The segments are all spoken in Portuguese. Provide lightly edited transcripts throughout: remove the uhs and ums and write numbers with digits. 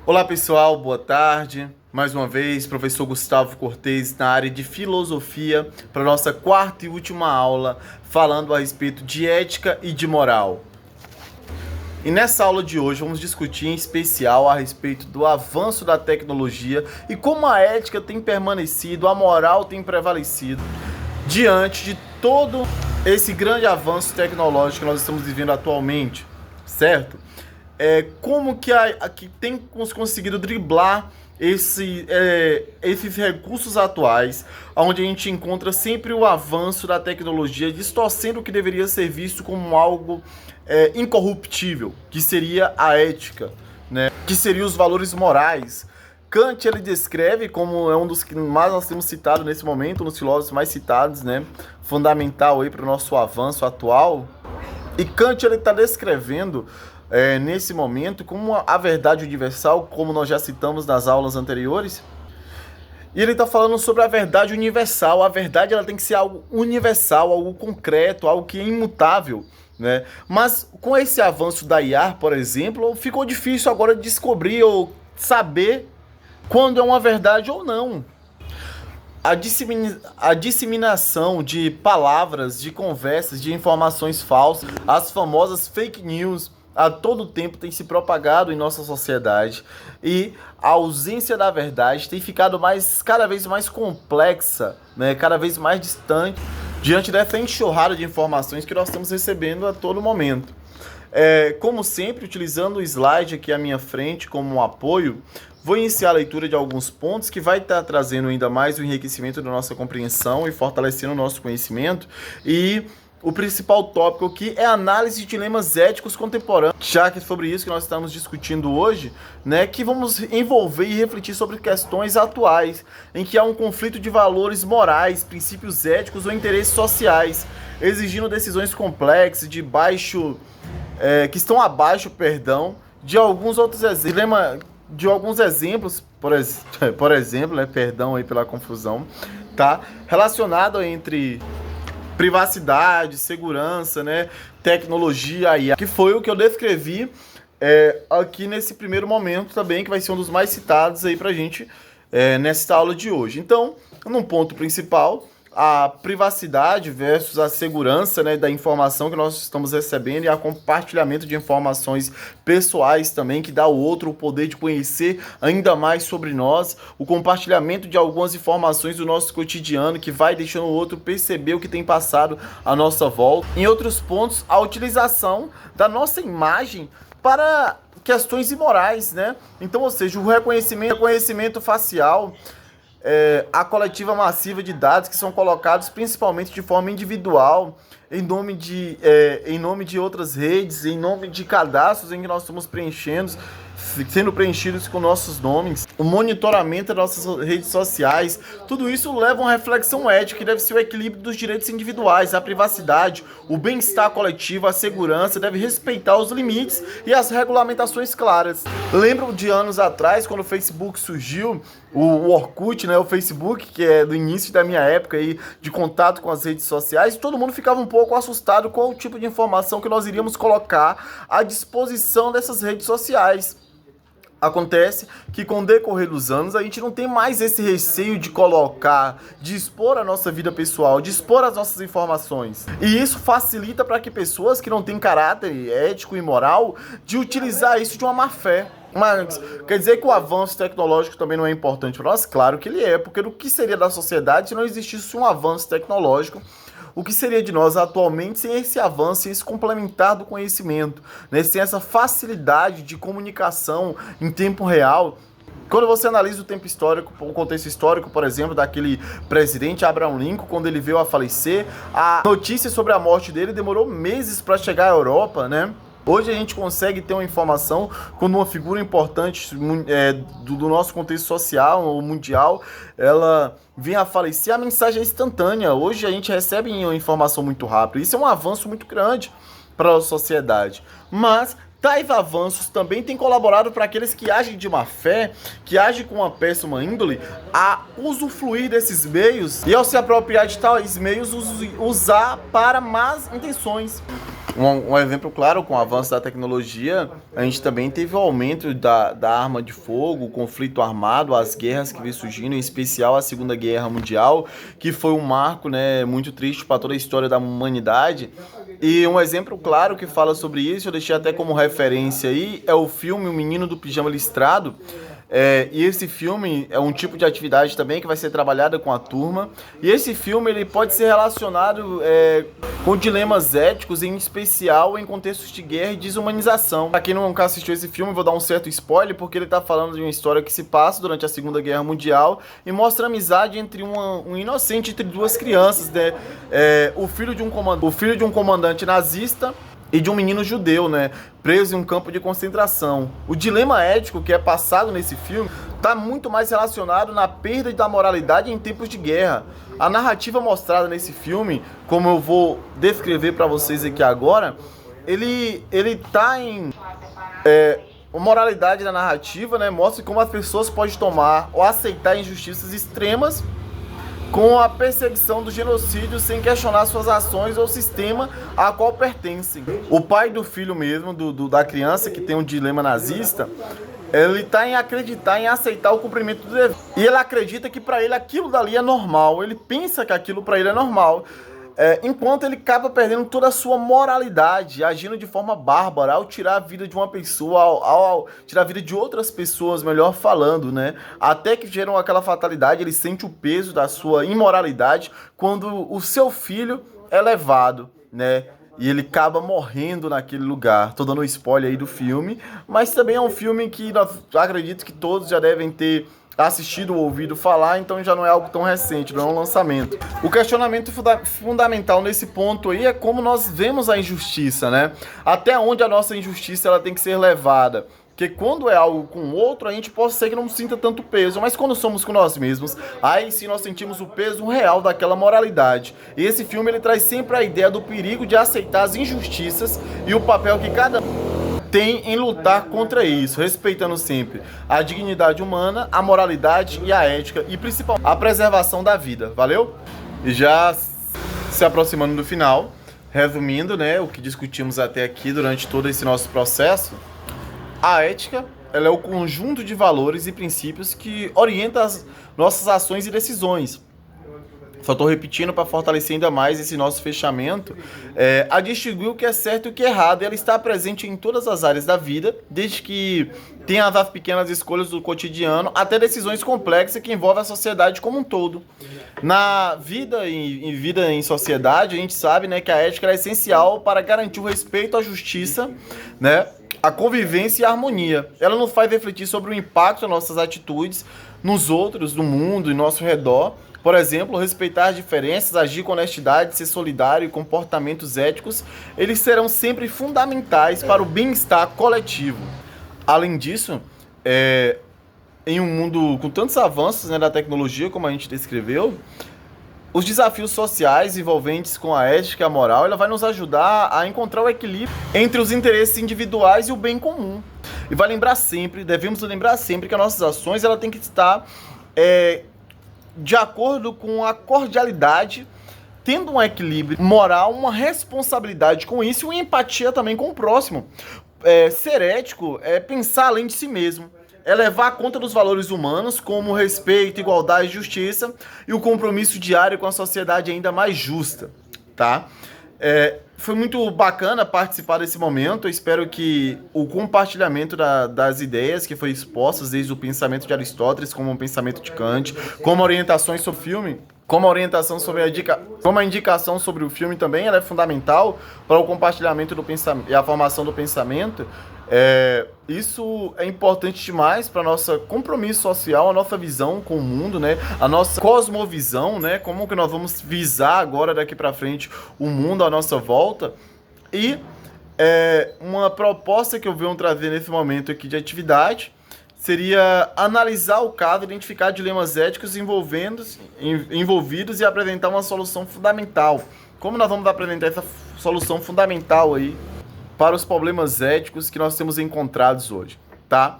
Olá pessoal, boa tarde. Mais uma vez, professor Gustavo Cortez na área de filosofia para nossa quarta e última aula falando a respeito de ética e de moral. E nessa aula de hoje vamos discutir em especial a respeito do avanço da tecnologia e como a ética tem permanecido, a moral tem prevalecido diante de todo esse grande avanço tecnológico que nós estamos vivendo atualmente, certo? Como que temos conseguido driblar esses recursos atuais, onde a gente encontra sempre o avanço da tecnologia, distorcendo o que deveria ser visto como algo incorruptível, que seria a ética, né? Que seria os valores morais. Kant ele descreve como é um dos que mais nós temos citado nesse momento, um dos filósofos mais citados, né? Fundamental aí para o nosso avanço atual. E Kant ele está descrevendo nesse momento como a verdade universal, como nós já citamos nas aulas anteriores. E ele está falando sobre a verdade universal. A verdade ela tem que ser algo universal, algo concreto, algo que é imutável, né? Mas com esse avanço da IA, por exemplo, ficou difícil agora descobrir ou saber quando é uma verdade ou não. A disseminação de palavras, de conversas, de informações falsas, as famosas fake news, a todo tempo tem se propagado em nossa sociedade e a ausência da verdade tem ficado cada vez mais complexa, né? Cada vez mais distante diante dessa enxurrada de informações que nós estamos recebendo a todo momento. Como sempre, utilizando o slide aqui à minha frente como um apoio, vou iniciar a leitura de alguns pontos que vai estar trazendo ainda mais o enriquecimento da nossa compreensão e fortalecendo o nosso conhecimento. E o principal tópico aqui é a análise de dilemas éticos contemporâneos, já que é sobre isso que nós estamos discutindo hoje, né, que vamos envolver e refletir sobre questões atuais, em que há um conflito de valores morais, princípios éticos ou interesses sociais, exigindo decisões complexas que estão abaixo, de alguns outros exemplos. De alguns exemplos, por exemplo, perdão aí pela confusão, tá? Relacionado entre privacidade, segurança, né? Tecnologia, IA, que foi o que eu descrevi aqui nesse primeiro momento também, que vai ser um dos mais citados aí pra gente nessa aula de hoje. Então, num ponto principal, a privacidade versus a segurança, né, da informação que nós estamos recebendo e o compartilhamento de informações pessoais também, que dá ao outro o poder de conhecer ainda mais sobre nós, o compartilhamento de algumas informações do nosso cotidiano que vai deixando o outro perceber o que tem passado à nossa volta. Em outros pontos, a utilização da nossa imagem para questões imorais, né? Então, ou seja, o reconhecimento facial, a coletiva massiva de dados que são colocados principalmente de forma individual, em nome de outras redes, em nome de cadastros em que nós estamos sendo preenchidos com nossos nomes, o monitoramento das nossas redes sociais, tudo isso leva a uma reflexão ética que deve ser o equilíbrio dos direitos individuais, a privacidade, o bem-estar coletivo, a segurança, deve respeitar os limites e as regulamentações claras. Lembro de anos atrás, quando o Facebook surgiu, o Orkut, né, o Facebook, que é do início da minha época aí, de contato com as redes sociais, todo mundo ficava um pouco assustado com o tipo de informação que nós iríamos colocar à disposição dessas redes sociais. Acontece que com o decorrer dos anos a gente não tem mais esse receio de de expor a nossa vida pessoal, de expor as nossas informações. E isso facilita para que pessoas que não têm caráter ético e moral de utilizar isso de uma má fé. Mas quer dizer que o avanço tecnológico também não é importante para nós? Claro que ele é, porque o que seria da sociedade se não existisse um avanço tecnológico? O que seria de nós atualmente sem esse avanço, sem esse complementar do conhecimento, né? Sem essa facilidade de comunicação em tempo real? Quando você analisa o tempo histórico, o contexto histórico, por exemplo, daquele presidente Abraham Lincoln, quando ele veio a falecer, a notícia sobre a morte dele demorou meses para chegar à Europa, né? Hoje a gente consegue ter uma informação quando uma figura importante do nosso contexto social ou mundial, ela vem a falecer, a mensagem é instantânea. Hoje a gente recebe uma informação muito rápida. Isso é um avanço muito grande para a sociedade. Mas Tais avanços também têm colaborado para aqueles que agem de má fé, que agem com uma péssima índole, a usufruir desses meios e, ao se apropriar de tais meios, usar para más intenções. Um exemplo claro, com o avanço da tecnologia, a gente também teve o aumento da arma de fogo, o conflito armado, as guerras que vem surgindo, em especial a Segunda Guerra Mundial, que foi um marco, né, muito triste para toda a história da humanidade. E um exemplo claro que fala sobre isso, eu deixei até como referência aí, é o filme O Menino do Pijama Listrado. E esse filme é um tipo de atividade também que vai ser trabalhada com a turma. E esse filme ele pode ser relacionado com dilemas éticos, em especial em contextos de guerra e desumanização. Para quem nunca assistiu esse filme, eu vou dar um certo spoiler, porque ele está falando de uma história que se passa durante a Segunda Guerra Mundial e mostra a amizade entre um inocente entre duas crianças, né? O filho de um comandante nazista e de um menino judeu, né, preso em um campo de concentração. O dilema ético que é passado nesse filme está muito mais relacionado na perda da moralidade em tempos de guerra. A narrativa mostrada nesse filme, como eu vou descrever para vocês aqui agora, ele tá em a moralidade da narrativa, né, mostra como as pessoas podem tomar ou aceitar injustiças extremas com a perseguição do genocídio sem questionar suas ações ou o sistema a qual pertencem. O pai do filho mesmo, da criança que tem um dilema nazista, ele está em acreditar, em aceitar o cumprimento do dever. E ele acredita que para ele aquilo dali é normal, ele pensa que aquilo para ele é normal. Enquanto ele acaba perdendo toda a sua moralidade, agindo de forma bárbara, ao tirar a vida de uma pessoa, ao tirar a vida de outras pessoas, melhor falando, né? Até que geram aquela fatalidade, ele sente o peso da sua imoralidade quando o seu filho é levado, né? E ele acaba morrendo naquele lugar. Tô dando um spoiler aí do filme, mas também é um filme que acredito que todos já devem ter assistido ou ouvido falar, então já não é algo tão recente, não é um lançamento. O questionamento fundamental nesse ponto aí é como nós vemos a injustiça, né? Até onde a nossa injustiça ela tem que ser levada. Porque quando é algo com o outro, a gente pode ser que não sinta tanto peso, mas quando somos com nós mesmos, aí sim nós sentimos o peso real daquela moralidade. E esse filme ele traz sempre a ideia do perigo de aceitar as injustiças e o papel que cada tem em lutar contra isso, respeitando sempre a dignidade humana, a moralidade e a ética e principalmente a preservação da vida. Valeu? E já se aproximando do final, resumindo, né, o que discutimos até aqui durante todo esse nosso processo, a ética ela é o conjunto de valores e princípios que orienta as nossas ações e decisões. Só estou repetindo para fortalecer ainda mais esse nosso fechamento. A distinguir o que é certo e o que é errado. Ela está presente em todas as áreas da vida, desde que tenha as pequenas escolhas do cotidiano até decisões complexas que envolvem a sociedade como um todo. Na vida em vida em sociedade, a gente sabe, né, que a ética é essencial para garantir o respeito à justiça, né, a convivência e a harmonia. Ela nos faz refletir sobre o impacto das nossas atitudes nos outros, no mundo e nosso redor. Por exemplo, respeitar as diferenças, agir com honestidade, ser solidário e comportamentos éticos, eles serão sempre fundamentais para o bem-estar coletivo. Além disso, em um mundo com tantos avanços, né, da tecnologia, como a gente descreveu, os desafios sociais envolventes com a ética e a moral, ela vai nos ajudar a encontrar o equilíbrio entre os interesses individuais e o bem comum. E devemos lembrar sempre que as nossas ações ela tem que estar de acordo com a cordialidade, tendo um equilíbrio moral, uma responsabilidade com isso e uma empatia também com o próximo. Ser ético é pensar além de si mesmo, é levar conta dos valores humanos como respeito, igualdade e justiça e o compromisso diário com a sociedade ainda mais justa, tá? Foi muito bacana participar desse momento. Eu espero que o compartilhamento das ideias que foi expostas desde o pensamento de Aristóteles, como o pensamento de Kant, como orientações sobre o filme, como a orientação sobre como a indicação sobre o filme também, ela é fundamental para o compartilhamento do pensamento e a formação do pensamento. Isso é importante demais para nosso compromisso social, a nossa visão com o mundo, né? A nossa cosmovisão, né? Como que nós vamos visar agora daqui para frente o mundo à nossa volta. E uma proposta que eu venho trazer nesse momento aqui de atividade seria analisar o caso, identificar dilemas éticos envolvidos e apresentar uma solução fundamental. Como nós vamos apresentar essa solução fundamental aí? para os problemas éticos que nós temos encontrados hoje, tá?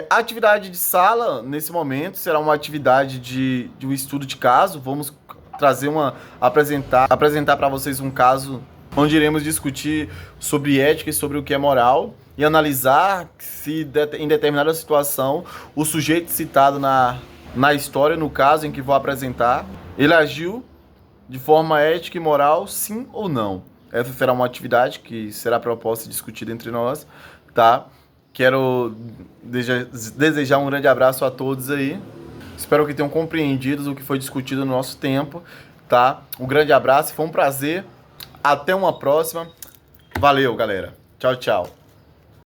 A atividade de sala, nesse momento, será uma atividade de um estudo de caso. Vamos trazer apresentar para vocês um caso onde iremos discutir sobre ética e sobre o que é moral e analisar se em determinada situação o sujeito citado na história, no caso em que vou apresentar, ele agiu de forma ética e moral, sim ou não. Essa será uma atividade que será proposta e discutida entre nós, tá? Quero desejar um grande abraço a todos aí. Espero que tenham compreendido o que foi discutido no nosso tempo, tá? Um grande abraço, foi um prazer. Até uma próxima. Valeu, galera. Tchau, tchau.